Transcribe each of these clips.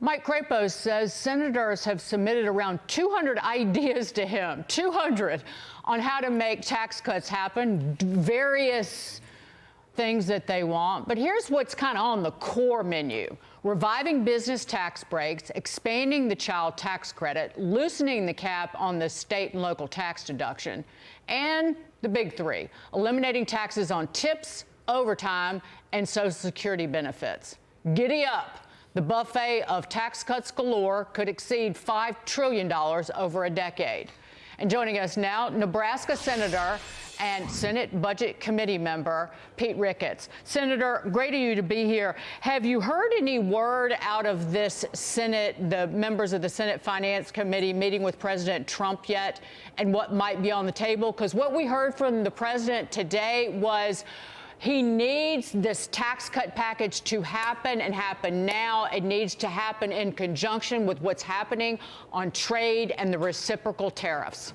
Mike Crapo says senators have submitted around 200 ideas to him, 200, on how to make tax cuts happen, various things that they want. But here's what's kind of on the core menu: reviving business tax breaks, expanding the child tax credit, loosening the cap on the state and local tax deduction, and the big three: eliminating taxes on tips, overtime, and Social Security benefits. Giddy up. The buffet of tax cuts galore could exceed $5 trillion over a decade. And joining us now, Nebraska Senator and Senate Budget Committee member Pete Ricketts. Senator, great of you to be here. Have you heard any word out of this Senate, the members of the Senate Finance Committee meeting with President Trump yet, and what might be on the table? Because what we heard from the president today was he needs this tax cut package to happen and happen now. It needs to happen in conjunction with what's happening on trade and the reciprocal tariffs.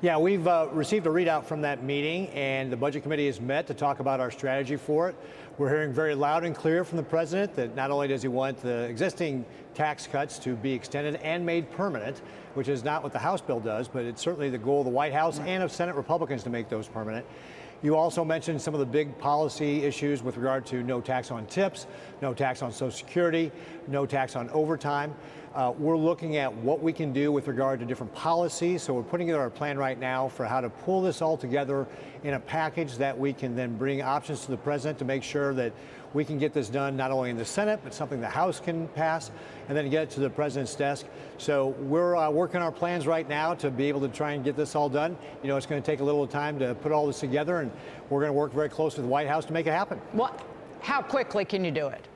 Yeah, we've received a readout from that meeting, and the Budget Committee has met to talk about our strategy for it. We're hearing very loud and clear from the president that not only does he want the existing tax cuts to be extended and made permanent, which is not what the House bill does, but it's certainly the goal of the White House and of Senate Republicans to make those permanent. You also mentioned some of the big policy issues with regard to no tax on tips, no tax on Social Security, no tax on overtime. We're looking at what we can do with regard to different policies. So we're putting together our plan right now for how to pull this all together in a package that we can then bring options to the president to make sure that we can get this done not only in the Senate, but something the House can pass, and then get it to the president's desk. So we're working our plans right now to be able to try and get this all done. You know, it's going to take a little time to put all this together, and we're going to work very closely with the White House to make it happen. How quickly can you do it?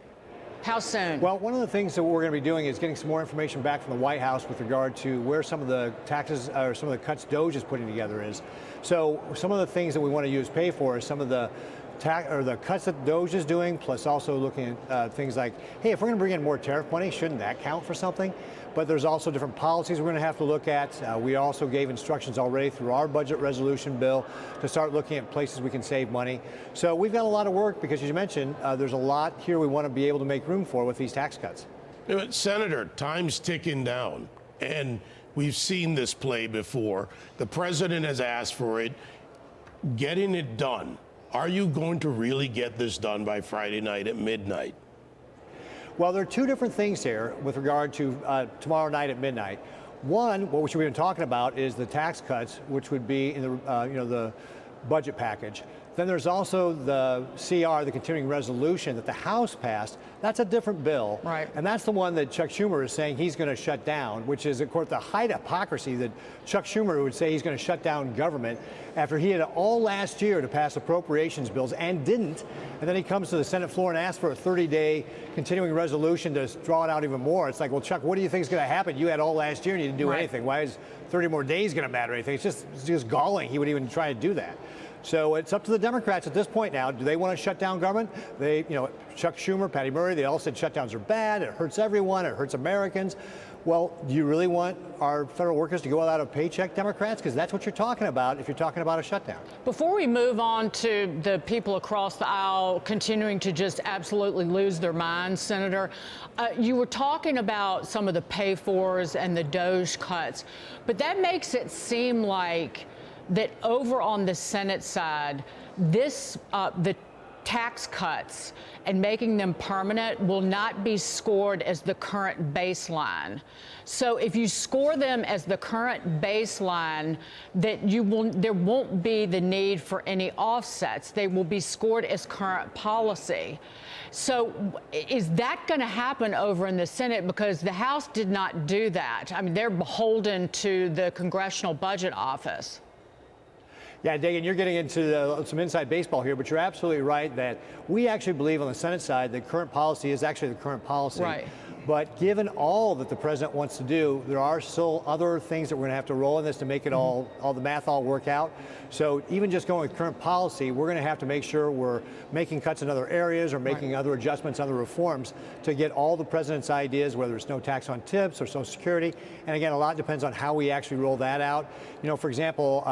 How soon? Well, one of the things that we're going to be doing is getting some more information back from the White House with regard to where some of the taxes or some of the cuts DOJ is putting together is. So some of the things that we want to use pay for is some of the the cuts that DOJ is doing, plus also looking at things like, hey, if we're going to bring in more tariff money, shouldn't that count for something? But there's also different policies we're going to have to look at. We also gave instructions already through our budget resolution bill to start looking at places we can save money. So we've got a lot of work because, as you mentioned, there's a lot here we want to be able to make room for with these tax cuts. Senator, time's ticking down, and we've seen this play before. The president has asked for it. Getting it done. Are you going to really get this done by Friday night at midnight? Well, there are two different things here with regard to tomorrow night at midnight. One, what we've been talking about is the tax cuts, which would be in the the budget package. Then there's also the CR, the continuing resolution that the House passed. That's a different bill. Right. And that's the one that Chuck Schumer is saying he's going to shut down, which is, of course, the height of hypocrisy that Chuck Schumer would say he's going to shut down government after he had all last year to pass appropriations bills and didn't. And then he comes to the Senate floor and asks for a 30-day continuing resolution to draw it out even more. It's like, well, Chuck, what do you think is going to happen? You had all last year and you didn't do anything. Why is 30 more days going to matter anything? It's just galling he would even try to do that. So it's up to the Democrats at this point now. Do they want to shut down government? They, Chuck Schumer, Patty Murray, they all said shutdowns are bad. It hurts everyone. It hurts Americans. Well, do you really want our federal workers to go without a paycheck, Democrats? Because that's what you're talking about if you're talking about a shutdown. Before we move on to the people across the aisle continuing to just absolutely lose their minds, Senator, you were talking about some of the pay-fors and the DOJ cuts, but that makes it seem like that over on the Senate side, the tax cuts and making them permanent will not be scored as the current baseline. So if you score them as the current baseline, that there won't be the need for any offsets. They will be scored as current policy. So is that going to happen over in the Senate? Because the House did not do that. I mean, they're beholden to the Congressional Budget Office. Yeah, Dagan, you're getting into some inside baseball here, but you're absolutely right that we actually believe on the Senate side that current policy is actually the current policy. Right. But given all that the president wants to do, there are still other things that we're going to have to roll in this to make it all the math all work out. So even just going with current policy, we're going to have to make sure we're making cuts in other areas or making other adjustments, other reforms to get all the president's ideas, whether it's no tax on tips or Social Security. And again, a lot depends on how we actually roll that out. You know, for example,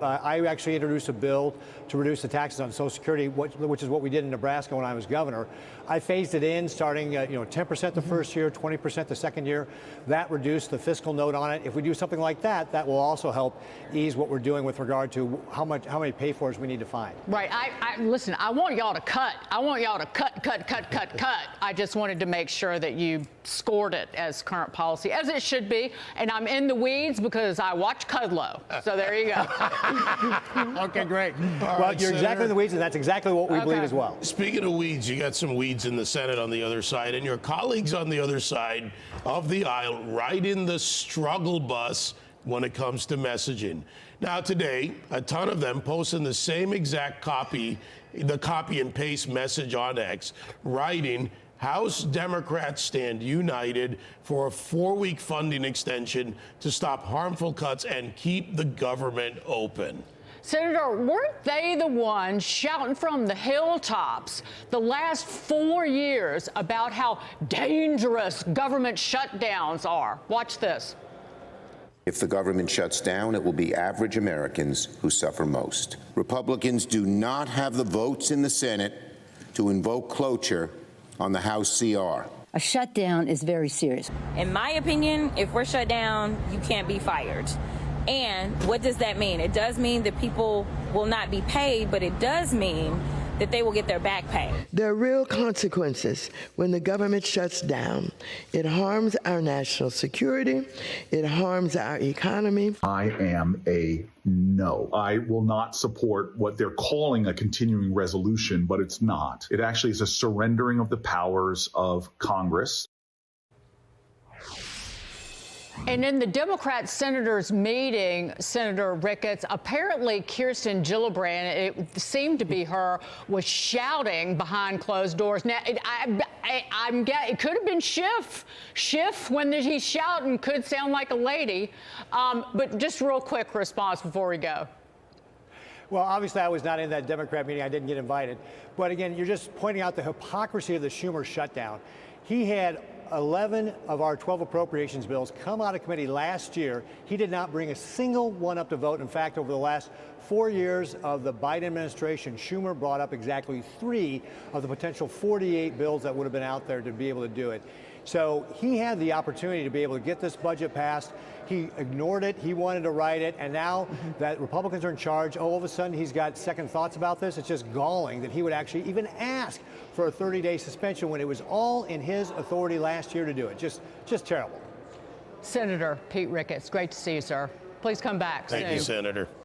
I actually introduced a bill to reduce the taxes on Social Security, which is what we did in Nebraska when I was governor. I phased it in, starting 10% the first year, 20% the second year. That reduced the fiscal note on it. If we do something like that, that will also help ease what we're doing with regard to how many pay-fors we need to find. Right. Listen, I want y'all to cut. I want y'all to cut. I just wanted to make sure that you scored it as current policy, as it should be. And I'm in the weeds because I watch Kudlow. So there you go. Okay, great. All Well, right, you're exactly Senator. in the weeds, and that's exactly what we believe as well. Speaking of weeds, you got some weeds in the Senate on the other side, and your colleagues on the other side of the aisle ride in the struggle bus when it comes to messaging. Now today, a ton of them posting the same exact copy and paste message on X, writing, House Democrats stand united for a 4-week funding extension to stop harmful cuts and keep the government open. Senator, weren't they the ones shouting from the hilltops the last 4 years about how dangerous government shutdowns are? Watch this. If the government shuts down, it will be average Americans who suffer most. Republicans do not have the votes in the Senate to invoke cloture on the House CR. A shutdown is very serious. In my opinion, if we're shut down, you can't be fired. And what does that mean? It does mean that people will not be paid, but it does mean that they will get their back pay. There are real consequences when the government shuts down. It harms our national security. It harms our economy. I am a no. I will not support what they're calling a continuing resolution, but it's not. It actually is a surrendering of the powers of Congress. And in the Democrat senators meeting, Senator Ricketts, apparently Kirsten Gillibrand, it seemed to be her, was shouting behind closed doors. Now, it could have been Schiff. Schiff, when he's shouting, could sound like a lady. But just real quick response before we go. Well, obviously, I was not in that Democrat meeting. I didn't get invited. But again, you're just pointing out the hypocrisy of the Schumer shutdown. He had 11 of our 12 appropriations bills come out of committee last year. He did not bring a single one up to vote. In fact, over the last 4 years of the Biden administration, Schumer brought up exactly 3 of the potential 48 bills that would have been out there to be able to do it. So he had the opportunity to be able to get this budget passed. He ignored it. He wanted to write it. And now that Republicans are in charge, all of a sudden he's got second thoughts about this. It's just galling that he would actually even ask for a 30-day suspension when it was all in his authority last year to do it. Just terrible. Senator Pete Ricketts, great to see you, sir. Please come back soon. Thank you, Senator.